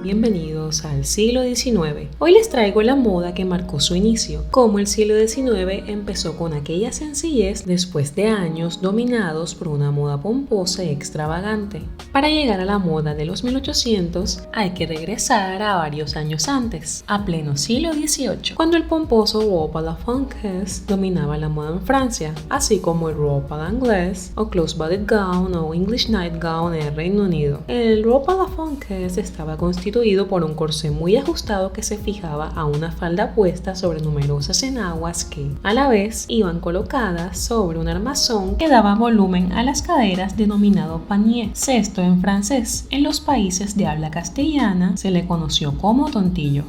bienvenidos al siglo XIX. Hoy les traigo la moda que marcó su inicio, cómo el siglo XIX empezó con aquella sencillez después de años dominados por una moda pomposa y extravagante. Para llegar a la moda de los 1800 hay que regresar a varios años antes, a pleno siglo XVIII, cuando el pomposo robe à la Francaise dominaba la moda en Francia, así como el robe à l'anglaise o close-bodied gown o English nightgown en el Reino Unido. El robe à la Francaise estaba constituido por un corsé muy ajustado que se fijaba a una falda puesta sobre numerosas enaguas que, a la vez, iban colocadas sobre un armazón que daba volumen a las caderas denominado panier, cesto en francés. En los países de habla castellana se le conoció como tontillo.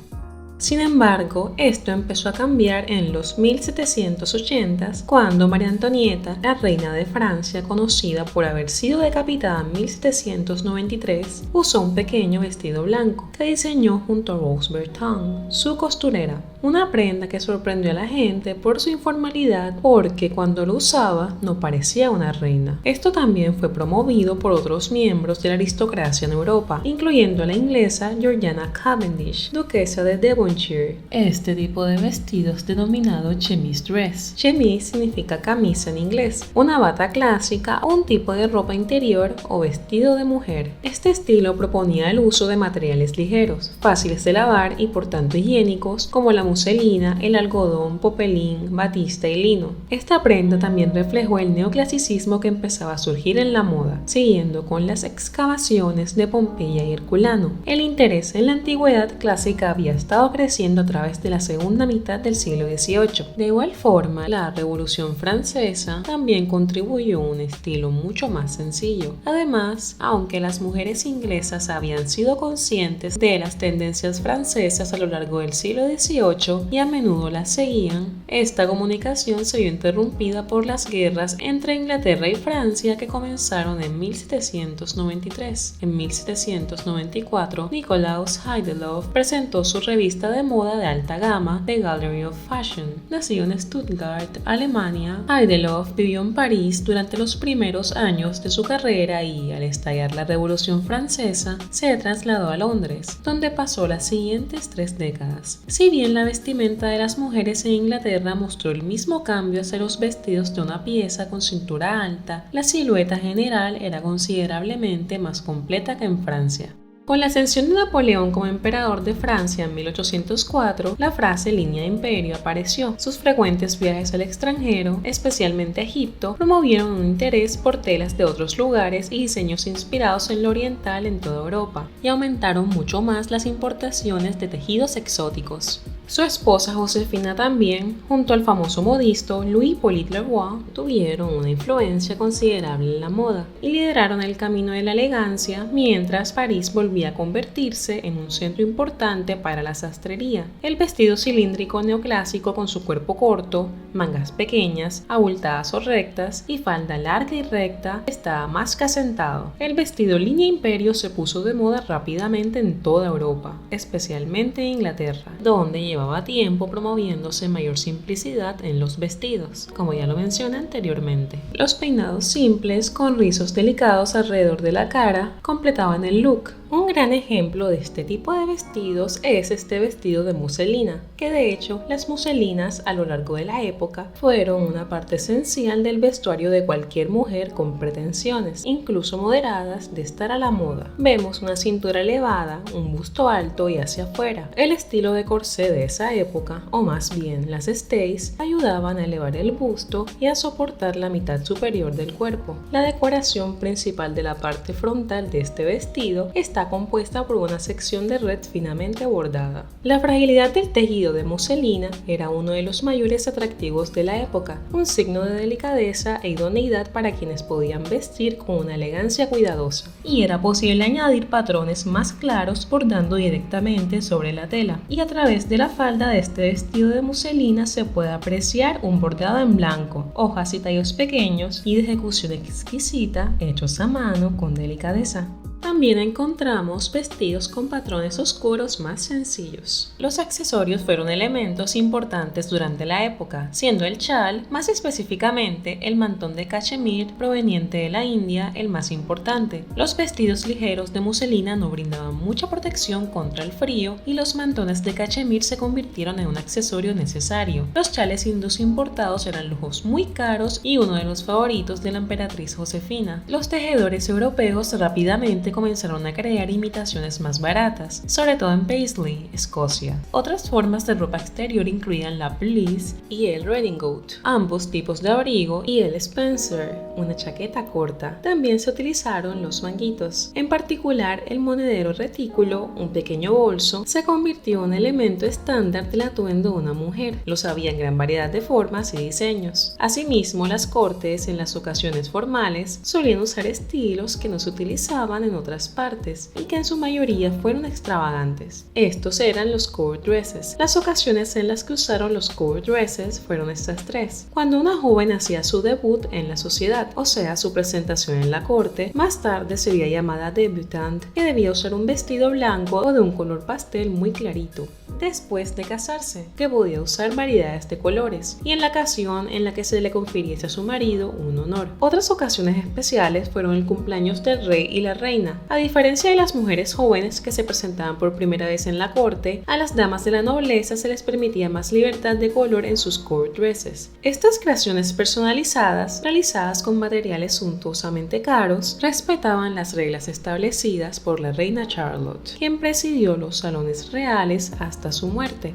Sin embargo, esto empezó a cambiar en los 1780s, cuando María Antonieta, la reina de Francia, conocida por haber sido decapitada en 1793, usó un pequeño vestido blanco que diseñó junto a Rose Bertin, su costurera. Una prenda que sorprendió a la gente por su informalidad, porque cuando lo usaba no parecía una reina. Esto también fue promovido por otros miembros de la aristocracia en Europa, incluyendo a la inglesa Georgiana Cavendish, duquesa de Devonshire. Este tipo de vestido es denominado chemise dress. Chemise significa camisa en inglés, una bata clásica o un tipo de ropa interior o vestido de mujer. Este estilo proponía el uso de materiales ligeros, fáciles de lavar y por tanto higiénicos, como la muselina, el algodón, popelín, batista y lino. Esta prenda también reflejó el neoclasicismo que empezaba a surgir en la moda, siguiendo con las excavaciones de Pompeya y Herculano. El interés en la antigüedad clásica había estado creciendo a través de la segunda mitad del siglo XVIII. De igual forma, la Revolución Francesa también contribuyó a un estilo mucho más sencillo. Además, aunque las mujeres inglesas habían sido conscientes de las tendencias francesas a lo largo del siglo XVIII y a menudo las seguían, esta comunicación se vio interrumpida por las guerras entre Inglaterra y Francia que comenzaron en 1793. En 1794, Nikolaus Heidelhoff presentó su revista de moda de alta gama, The Gallery of Fashion. Nacido en Stuttgart, Alemania, Heidelhoff vivió en París durante los primeros años de su carrera y, al estallar la Revolución Francesa, se trasladó a Londres, donde pasó las siguientes 3 décadas. Si bien la vestimenta de las mujeres en Inglaterra mostró el mismo cambio hacia los vestidos de una pieza con cintura alta, la silueta general era considerablemente más completa que en Francia. Con la ascensión de Napoleón como emperador de Francia en 1804, la frase línea de imperio apareció. Sus frecuentes viajes al extranjero, especialmente a Egipto, promovieron un interés por telas de otros lugares y diseños inspirados en lo oriental en toda Europa, y aumentaron mucho más las importaciones de tejidos exóticos. Su esposa Josefina también, junto al famoso modisto Louis-Hippolyte Leroy, tuvieron una influencia considerable en la moda y lideraron el camino de la elegancia mientras París volvía a convertirse en un centro importante para la sastrería. El vestido cilíndrico neoclásico con su cuerpo corto, mangas pequeñas, abultadas o rectas y falda larga y recta estaba más que asentado. El vestido línea imperio se puso de moda rápidamente en toda Europa, especialmente en Inglaterra, donde llevaba tiempo promoviéndose mayor simplicidad en los vestidos, como ya lo mencioné anteriormente. Los peinados simples con rizos delicados alrededor de la cara completaban el look. Un gran ejemplo de este tipo de vestidos es este vestido de muselina, que de hecho las muselinas a lo largo de la época fueron una parte esencial del vestuario de cualquier mujer con pretensiones, incluso moderadas, de estar a la moda. Vemos una cintura elevada, un busto alto y hacia afuera. El estilo de corsé de esa época, o más bien las stays, ayudaban a elevar el busto y a soportar la mitad superior del cuerpo. La decoración principal de la parte frontal de este vestido está compuesta por una sección de red finamente bordada. La fragilidad del tejido de muselina era uno de los mayores atractivos de la época, un signo de delicadeza e idoneidad para quienes podían vestir con una elegancia cuidadosa, y era posible añadir patrones más claros bordando directamente sobre la tela, y a través de la falda de este vestido de muselina se puede apreciar un bordado en blanco, hojas y tallos pequeños y de ejecución exquisita hechos a mano con delicadeza. También encontramos vestidos con patrones oscuros más sencillos. Los accesorios fueron elementos importantes durante la época, siendo el chal, más específicamente el mantón de cachemir proveniente de la India, el más importante. Los vestidos ligeros de muselina no brindaban mucha protección contra el frío y los mantones de cachemir se convirtieron en un accesorio necesario. Los chales hindús importados eran lujos muy caros y uno de los favoritos de la emperatriz Josefina. Los tejedores europeos rápidamente comenzaron a crear imitaciones más baratas, sobre todo en Paisley, Escocia. Otras formas de ropa exterior incluían la pelisse y el redingote, ambos tipos de abrigo, y el spencer, una chaqueta corta. También se utilizaron los manguitos. En particular, el monedero retículo, un pequeño bolso, se convirtió en un elemento estándar del atuendo de una mujer. Los había en gran variedad de formas y diseños. Asimismo, las cortes, en las ocasiones formales, solían usar estilos que no se utilizaban en otras partes y que en su mayoría fueron extravagantes. Estos eran los court dresses. Las ocasiones en las que usaron los court dresses fueron estas tres: cuando una joven hacía su debut en la sociedad, o sea, su presentación en la corte. Más tarde sería llamada debutante, que debía usar un vestido blanco o de un color pastel muy clarito. Después de casarse, que podía usar variedades de colores, y en la ocasión en la que se le confiriese a su marido un honor. Otras ocasiones especiales fueron el cumpleaños del rey y la reina. A diferencia de las mujeres jóvenes que se presentaban por primera vez en la corte, a las damas de la nobleza se les permitía más libertad de color en sus court dresses. Estas creaciones personalizadas, realizadas con materiales suntuosamente caros, respetaban las reglas establecidas por la reina Charlotte, quien presidió los salones reales hasta su muerte.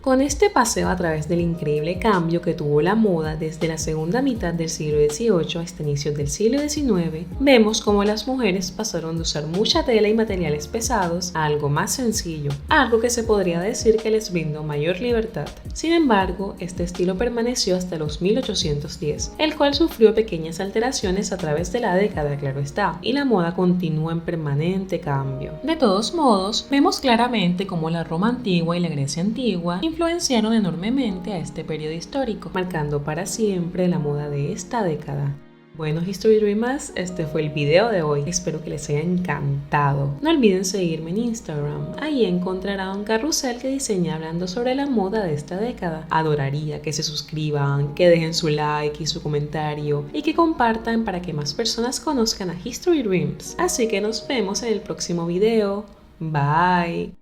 Con este paseo a través del increíble cambio que tuvo la moda desde la segunda mitad del siglo XVIII hasta inicios del siglo XIX, vemos cómo las mujeres pasaron de usar mucha tela y materiales pesados a algo más sencillo, algo que se podría decir que les brindó mayor libertad. Sin embargo, este estilo permaneció hasta los 1810, el cual sufrió pequeñas alteraciones a través de la década, claro está, y la moda continúa en permanente cambio. De todos modos, vemos claramente cómo la Roma antigua y la Grecia antigua influenciaron enormemente a este periodo histórico, marcando para siempre la moda de esta década. Bueno, History Dreamers, este fue el video de hoy. Espero que les haya encantado. No olviden seguirme en Instagram. Ahí encontrarán un carrusel que diseñé hablando sobre la moda de esta década. Adoraría que se suscriban, que dejen su like y su comentario y que compartan para que más personas conozcan a History Dreams. Así que nos vemos en el próximo video. Bye.